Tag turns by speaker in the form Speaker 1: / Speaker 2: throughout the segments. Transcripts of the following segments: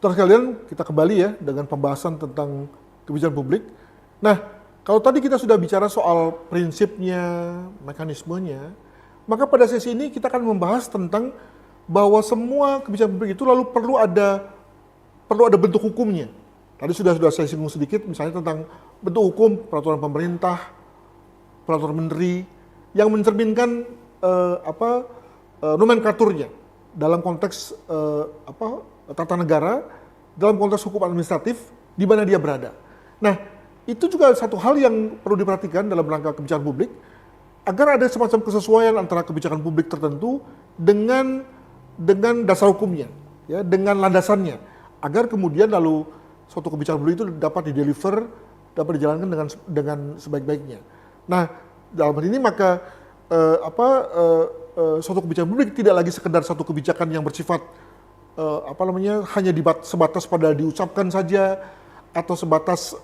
Speaker 1: Saudara sekalian, kita kembali ya dengan pembahasan tentang kebijakan publik. Nah, kalau tadi kita sudah bicara soal prinsipnya, mekanismenya, maka pada sesi ini kita akan membahas tentang bahwa semua kebijakan publik itu lalu perlu ada bentuk hukumnya. Tadi sudah saya singgung sedikit, misalnya tentang bentuk hukum, peraturan pemerintah, peraturan menteri, yang mencerminkan nomenklaturnya dalam konteks tata negara, dalam konteks hukum administratif di mana dia berada. Nah, itu juga satu hal yang perlu diperhatikan dalam rangka kebijakan publik, agar ada semacam kesesuaian antara kebijakan publik tertentu dengan dasar hukumnya, ya, dengan landasannya, agar kemudian lalu suatu kebijakan publik itu dapat dideliver, dapat dijalankan dengan sebaik-baiknya. Nah, dalam hal ini maka suatu kebijakan publik tidak lagi sekedar satu kebijakan yang bersifat hanya sebatas pada diucapkan saja atau sebatas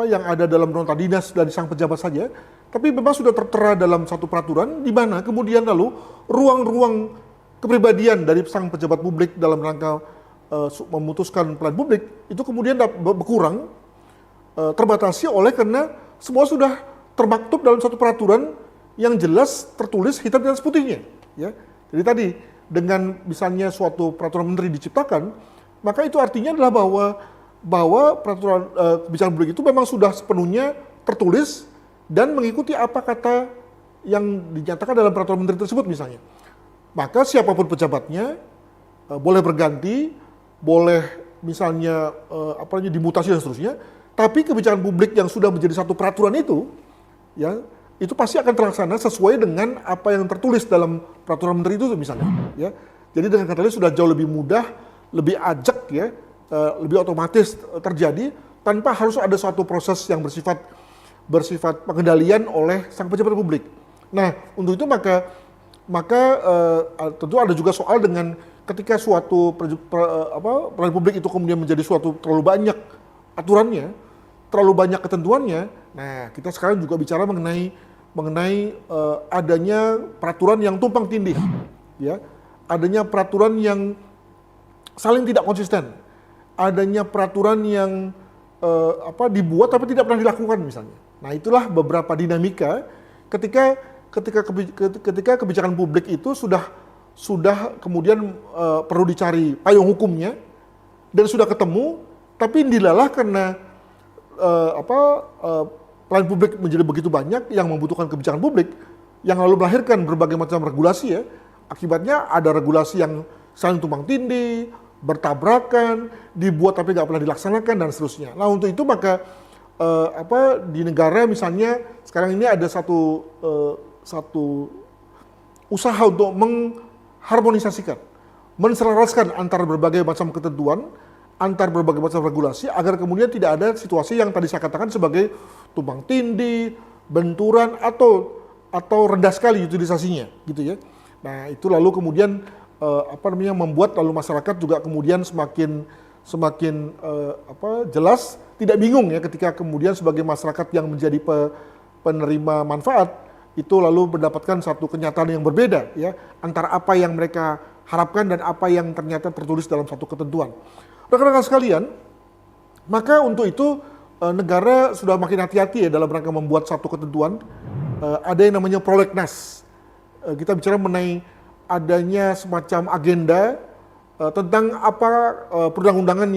Speaker 1: yang ada dalam nota dinas dari sang pejabat saja, tapi memang sudah tertera dalam satu peraturan di mana kemudian lalu ruang-ruang kepribadian dari sang pejabat publik dalam rangka memutuskan pelayanan publik itu kemudian berkurang, terbatasi oleh karena semua sudah termaktub dalam satu peraturan yang jelas tertulis hitam di atas putihnya, ya. Jadi tadi dengan misalnya suatu peraturan menteri diciptakan, maka itu artinya adalah bahwa peraturan kebijakan publik itu memang sudah sepenuhnya tertulis dan mengikuti apa kata yang dinyatakan dalam peraturan menteri tersebut misalnya. Maka siapapun pejabatnya boleh berganti, boleh misalnya dimutasi dan seterusnya, tapi kebijakan publik yang sudah menjadi satu peraturan itu, ya, itu pasti akan terlaksana sesuai dengan apa yang tertulis dalam peraturan menteri itu misalnya, ya. Jadi dengan kata lain sudah jauh lebih mudah, lebih ajak, ya, lebih otomatis terjadi tanpa harus ada suatu proses yang bersifat pengendalian oleh sang pejabat publik. Nah, untuk itu maka tentu ada juga soal dengan ketika suatu pelayanan publik itu kemudian menjadi suatu terlalu banyak aturannya, terlalu banyak ketentuannya. Nah, kita sekarang juga bicara mengenai adanya peraturan yang tumpang tindih, ya, adanya peraturan yang saling tidak konsisten, adanya peraturan yang dibuat tapi tidak pernah dilakukan misalnya. Nah, itulah beberapa dinamika ketika kebijakan publik itu sudah kemudian perlu dicari payung hukumnya dan sudah ketemu, tapi dilalah karena pelayanan publik menjadi begitu banyak yang membutuhkan kebijakan publik yang lalu melahirkan berbagai macam regulasi, ya. Akibatnya ada regulasi yang saling tumpang tindih, bertabrakan, dibuat tapi nggak pernah dilaksanakan dan seterusnya. Nah, untuk itu maka di negara misalnya sekarang ini ada satu usaha untuk mengharmonisasikan, menselaraskan antara berbagai macam ketentuan, antar berbagai macam regulasi agar kemudian tidak ada situasi yang tadi saya katakan sebagai tumpang tindih, benturan atau rendah sekali utilisasinya, gitu ya. Nah, itu lalu kemudian membuat lalu masyarakat juga kemudian semakin jelas, tidak bingung ya ketika kemudian sebagai masyarakat yang menjadi penerima manfaat itu lalu mendapatkan satu kenyataan yang berbeda, ya, antara apa yang mereka harapkan dan apa yang ternyata tertulis dalam satu ketentuan. Rekan-rekan sekalian, maka untuk itu negara sudah makin hati-hati ya dalam rangka membuat satu ketentuan. Ada yang namanya prolegnas. Kita bicara mengenai adanya semacam agenda tentang apa perundang-undangan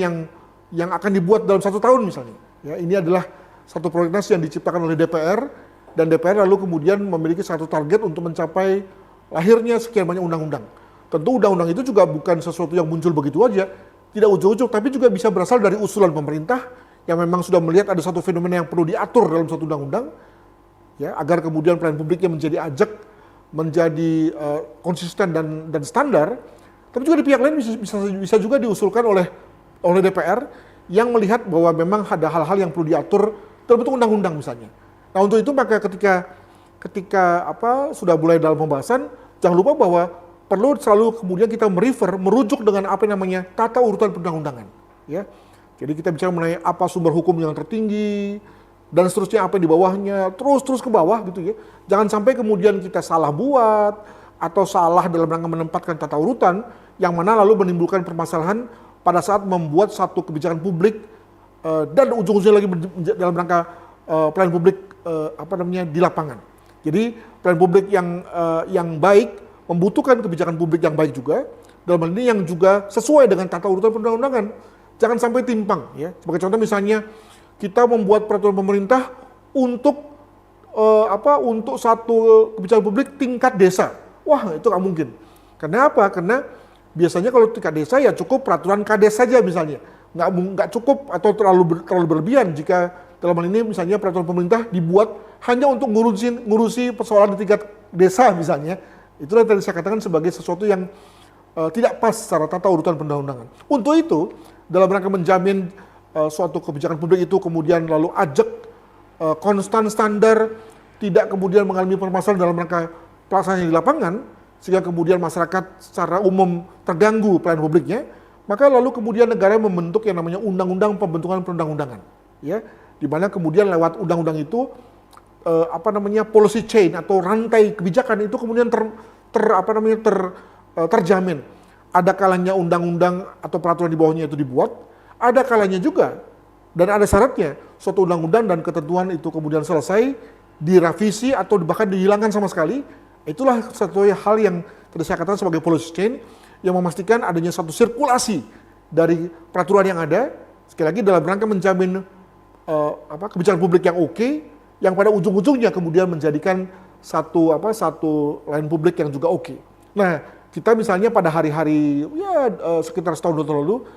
Speaker 1: yang akan dibuat dalam 1 tahun misalnya. Ya, ini adalah satu prolegnas yang diciptakan oleh DPR dan DPR lalu kemudian memiliki satu target untuk mencapai lahirnya sekian banyak undang-undang. Tentu undang-undang itu juga bukan sesuatu yang muncul begitu aja, tidak ujuk-ujuk, tapi juga bisa berasal dari usulan pemerintah yang memang sudah melihat ada satu fenomena yang perlu diatur dalam satu undang-undang, ya, agar kemudian pelayanan publiknya menjadi ajak, menjadi konsisten dan standar. Tapi juga di pihak lain bisa juga diusulkan oleh DPR yang melihat bahwa memang ada hal-hal yang perlu diatur dalam bentuk undang-undang misalnya. Nah, untuk itu maka ketika sudah mulai dalam pembahasan, jangan lupa bahwa perlu selalu kemudian kita merujuk dengan apa yang namanya tata urutan perundang-undangan, ya. Jadi kita bicara mengenai apa sumber hukum yang tertinggi dan seterusnya, apa yang di bawahnya, terus ke bawah gitu ya. Jangan sampai kemudian kita salah buat atau salah dalam rangka menempatkan tata urutan yang mana lalu menimbulkan permasalahan pada saat membuat satu kebijakan publik dan ujung-ujungnya lagi dalam rangka pelayanan publik di lapangan. Jadi pelayanan publik yang baik membutuhkan kebijakan publik yang baik juga, dalam hal ini yang juga sesuai dengan tata urutan perundang-undangan. Jangan sampai timpang ya. Sebagai contoh misalnya kita membuat peraturan pemerintah untuk untuk satu kebijakan publik tingkat desa. Wah, itu nggak mungkin. Karena apa? Karena biasanya kalau tingkat desa ya cukup peraturan Kades saja misalnya. Nggak cukup atau terlalu berlebihan jika dalam hal ini misalnya peraturan pemerintah dibuat hanya untuk ngurusi persoalan di tingkat desa misalnya. Itulah yang tadi saya katakan sebagai sesuatu yang tidak pas secara tata urutan perundang-undangan. Untuk itu, dalam rangka menjamin suatu kebijakan publik itu kemudian lalu ajak konstan standar, tidak kemudian mengalami permasalahan dalam rangka pelaksanaan di lapangan, sehingga kemudian masyarakat secara umum terganggu pelayanan publiknya, maka lalu kemudian negara membentuk yang namanya Undang-Undang Pembentukan Perundang-Undangan, ya, di mana kemudian lewat undang-undang itu policy chain atau rantai kebijakan itu kemudian terjamin. Ada kalanya undang-undang atau peraturan di bawahnya itu dibuat, ada kalanya juga dan ada syaratnya suatu undang-undang dan ketentuan itu kemudian selesai, direvisi atau bahkan dihilangkan sama sekali. Itulah satu hal yang tadi saya katakan sebagai policy chain yang memastikan adanya satu sirkulasi dari peraturan yang ada, sekali lagi dalam rangka menjamin kebijakan publik yang oke, yang pada ujung-ujungnya kemudian menjadikan satu layanan publik yang juga oke. Nah, kita misalnya pada hari-hari sekitar setahun lalu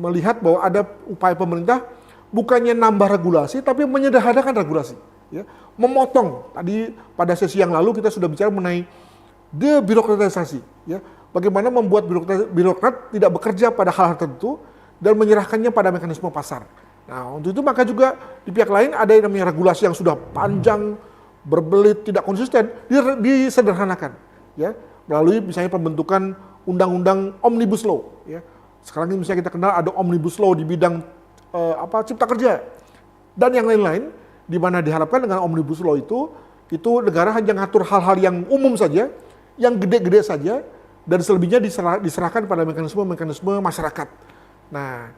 Speaker 1: melihat bahwa ada upaya pemerintah bukannya nambah regulasi tapi menyederhanakan regulasi, ya. Memotong. Tadi pada sesi yang lalu kita sudah bicara mengenai debirokratisasi, ya. Bagaimana membuat birokrat tidak bekerja pada hal-hal tertentu dan menyerahkannya pada mekanisme pasar. Nah, untuk itu maka juga di pihak lain ada yang namanya regulasi yang sudah panjang, berbelit, tidak konsisten, disederhanakan, ya, melalui misalnya pembentukan undang-undang omnibus law, ya. Sekarang ini misalnya kita kenal ada omnibus law di bidang cipta kerja dan yang lain-lain, di mana diharapkan dengan omnibus law itu negara hanya ngatur hal-hal yang umum saja, yang gede-gede saja, dan selebihnya diserahkan pada mekanisme masyarakat. Nah,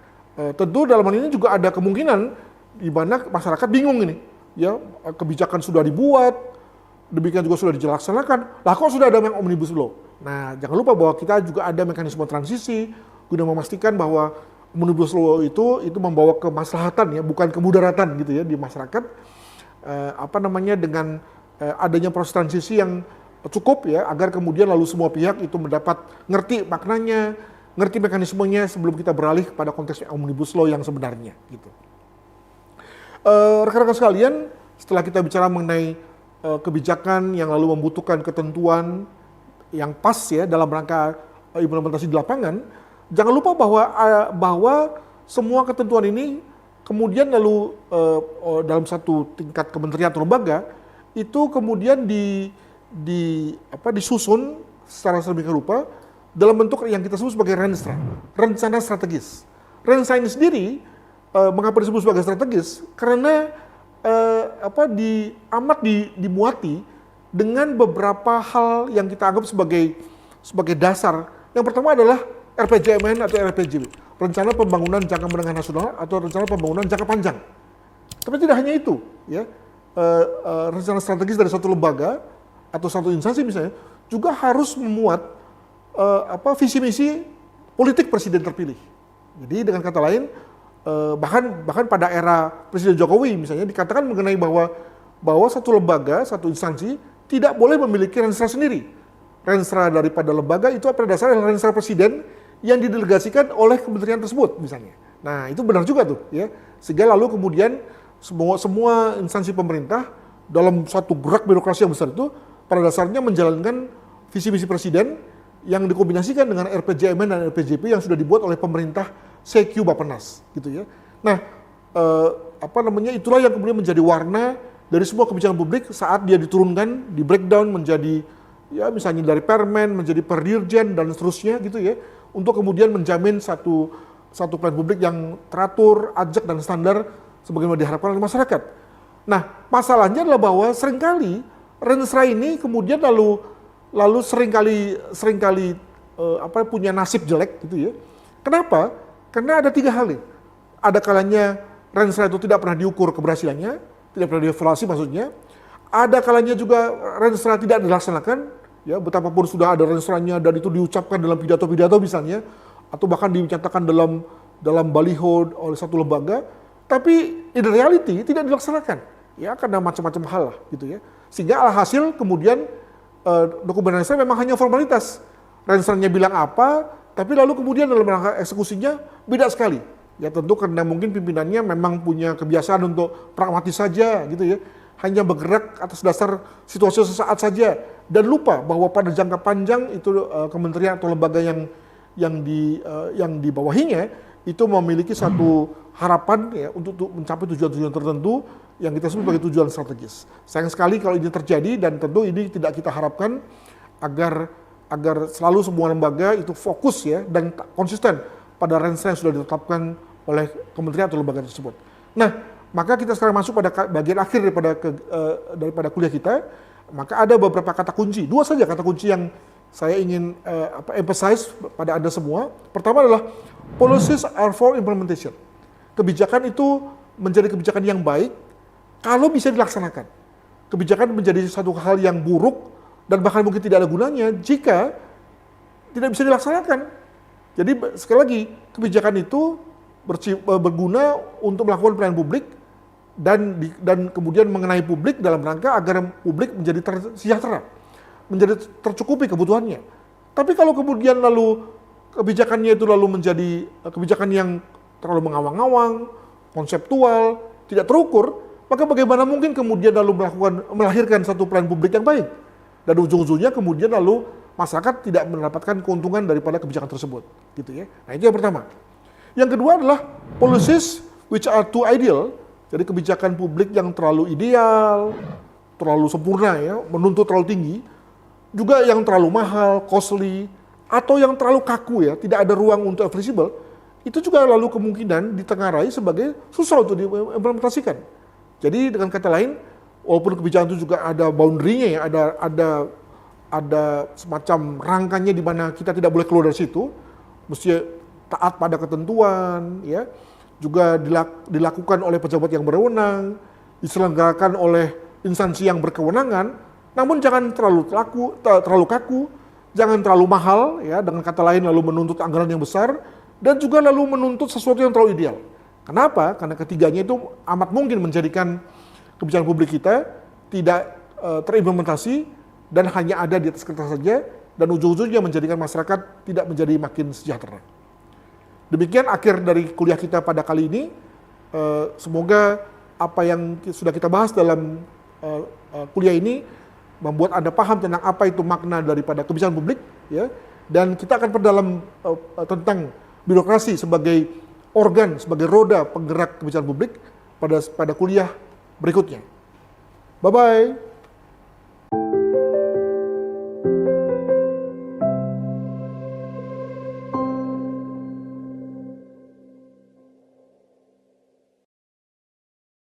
Speaker 1: tentu dalam hal ini juga ada kemungkinan di mana masyarakat bingung ini, ya, kebijakan sudah dibuat, demikian juga sudah dilaksanakan, lah kok sudah ada omnibus law. Nah, jangan lupa bahwa kita juga ada mekanisme transisi guna memastikan bahwa omnibus law itu membawa kemaslahatan, ya, bukan kemudaratan gitu ya di masyarakat. Dengan adanya proses transisi yang cukup, ya, agar kemudian lalu semua pihak itu mendapat ngerti maknanya, ngerti mekanismenya sebelum kita beralih kepada konteks omnibus law yang sebenarnya gitu. Rekan-rekan sekalian, setelah kita bicara mengenai kebijakan yang lalu membutuhkan ketentuan yang pas, ya, dalam rangka implementasi di lapangan, jangan lupa bahwa semua ketentuan ini kemudian lalu dalam satu tingkat kementerian atau lembaga itu kemudian disusun secara sedemikian rupa dalam bentuk yang kita sebut sebagai Renstra, rencana strategis. Renstra ini sendiri mengapa disebut sebagai strategis? Karena dimuati dengan beberapa hal yang kita anggap sebagai dasar. Yang pertama adalah RPJMN atau RPJP, Rencana Pembangunan Jangka Menengah Nasional atau Rencana Pembangunan Jangka Panjang. Tapi tidak hanya itu, ya. Rencana strategis dari suatu lembaga atau satu instansi misalnya juga harus memuat visi misi politik presiden terpilih. Jadi dengan kata lain, bahkan pada era Presiden Jokowi misalnya dikatakan mengenai bahwa satu lembaga, satu instansi tidak boleh memiliki renstra sendiri. Renstra daripada lembaga itu pada dasarnya adalah renstra presiden yang didelegasikan oleh kementerian tersebut misalnya. Nah, itu benar juga tuh, ya. Sehingga lalu kemudian semua instansi pemerintah dalam satu gerak birokrasi yang besar itu pada dasarnya menjalankan visi misi presiden yang dikombinasikan dengan RPJMN dan RPJP yang sudah dibuat oleh pemerintah CQ Bappenas gitu, ya. Nah, itulah yang kemudian menjadi warna dari semua kebijakan publik saat dia diturunkan, di breakdown menjadi, ya, misalnya dari permen menjadi perdirjen dan seterusnya gitu, ya, untuk kemudian menjamin satu pelayanan publik yang teratur, ajak dan standar sebagaimana diharapkan oleh masyarakat. Nah, masalahnya adalah bahwa seringkali Renstra ini kemudian lalu seringkali punya nasib jelek gitu ya. Kenapa? Karena ada 3 hal nih. Ada kalanya Renstra itu tidak pernah diukur keberhasilannya, tidak pernah dievaluasi maksudnya. Ada kalanya juga Renstra tidak dilaksanakan, ya betapapun sudah ada Renstranya dan itu diucapkan dalam pidato-pidato misalnya, atau bahkan dinyatakan dalam baliho oleh satu lembaga, tapi in reality tidak dilaksanakan, ya karena macam-macam hal lah gitu ya. Sehingga alhasil kemudian dokumen Renstra memang hanya formalitas. Renstranya bilang apa, tapi lalu kemudian dalam rangka eksekusinya beda sekali. Ya tentu karena mungkin pimpinannya memang punya kebiasaan untuk pragmatis saja gitu ya. Hanya bergerak atas dasar situasi sesaat saja dan lupa bahwa pada jangka panjang itu kementerian atau lembaga yang di bawahinya itu memiliki satu harapan ya untuk mencapai tujuan-tujuan tertentu yang kita sebut sebagai tujuan strategis. Sayang sekali kalau ini terjadi dan tentu ini tidak kita harapkan agar selalu semua lembaga itu fokus ya dan konsisten pada Renstra yang sudah ditetapkan oleh kementerian atau lembaga tersebut. Nah, maka kita sekarang masuk pada bagian akhir daripada kuliah kita. Maka ada beberapa kata kunci, 2 saja kata kunci yang saya ingin emphasize pada Anda semua. Pertama adalah policies are for implementation. Kebijakan itu menjadi kebijakan yang baik kalau bisa dilaksanakan. Kebijakan menjadi satu hal yang buruk dan bahkan mungkin tidak ada gunanya jika tidak bisa dilaksanakan. Jadi sekali lagi, kebijakan itu berguna untuk melakukan pelayanan publik dan kemudian mengenai publik dalam rangka agar publik menjadi tersejahtera, menjadi tercukupi kebutuhannya. Tapi kalau kemudian lalu kebijakannya itu lalu menjadi kebijakan yang terlalu mengawang-awang, konseptual, tidak terukur, maka bagaimana mungkin kemudian lalu melahirkan satu pelayanan publik yang baik? Dan ujung-ujungnya kemudian lalu masyarakat tidak mendapatkan keuntungan daripada kebijakan tersebut, gitu ya. Nah itu yang pertama. Yang kedua adalah policies which are too ideal, jadi kebijakan publik yang terlalu ideal, terlalu sempurna ya, menuntut terlalu tinggi, juga yang terlalu mahal, costly, atau yang terlalu kaku ya, tidak ada ruang untuk fleksibel, itu juga lalu kemungkinan ditengarai sebagai susah untuk diimplementasikan. Jadi dengan kata lain, walaupun kebijakan itu juga ada boundary-nya ya, ada semacam rangkanya di mana kita tidak boleh keluar dari situ, mesti taat pada ketentuan, ya, juga dilakukan oleh pejabat yang berwenang, diselenggarakan oleh instansi yang berkewenangan, namun jangan terlalu kaku, jangan terlalu mahal, ya, dengan kata lain lalu menuntut anggaran yang besar, dan juga lalu menuntut sesuatu yang terlalu ideal. Kenapa? Karena ketiganya itu amat mungkin menjadikan kebijakan publik kita tidak terimplementasi dan hanya ada di atas kertas saja, dan ujung-ujungnya menjadikan masyarakat tidak menjadi makin sejahtera. Demikian akhir dari kuliah kita pada kali ini. Semoga apa yang sudah kita bahas dalam kuliah ini membuat Anda paham tentang apa itu makna daripada kebijakan publik, ya. Dan kita akan perdalam tentang birokrasi sebagai organ, sebagai roda penggerak kebijakan publik pada kuliah berikutnya. Bye-bye.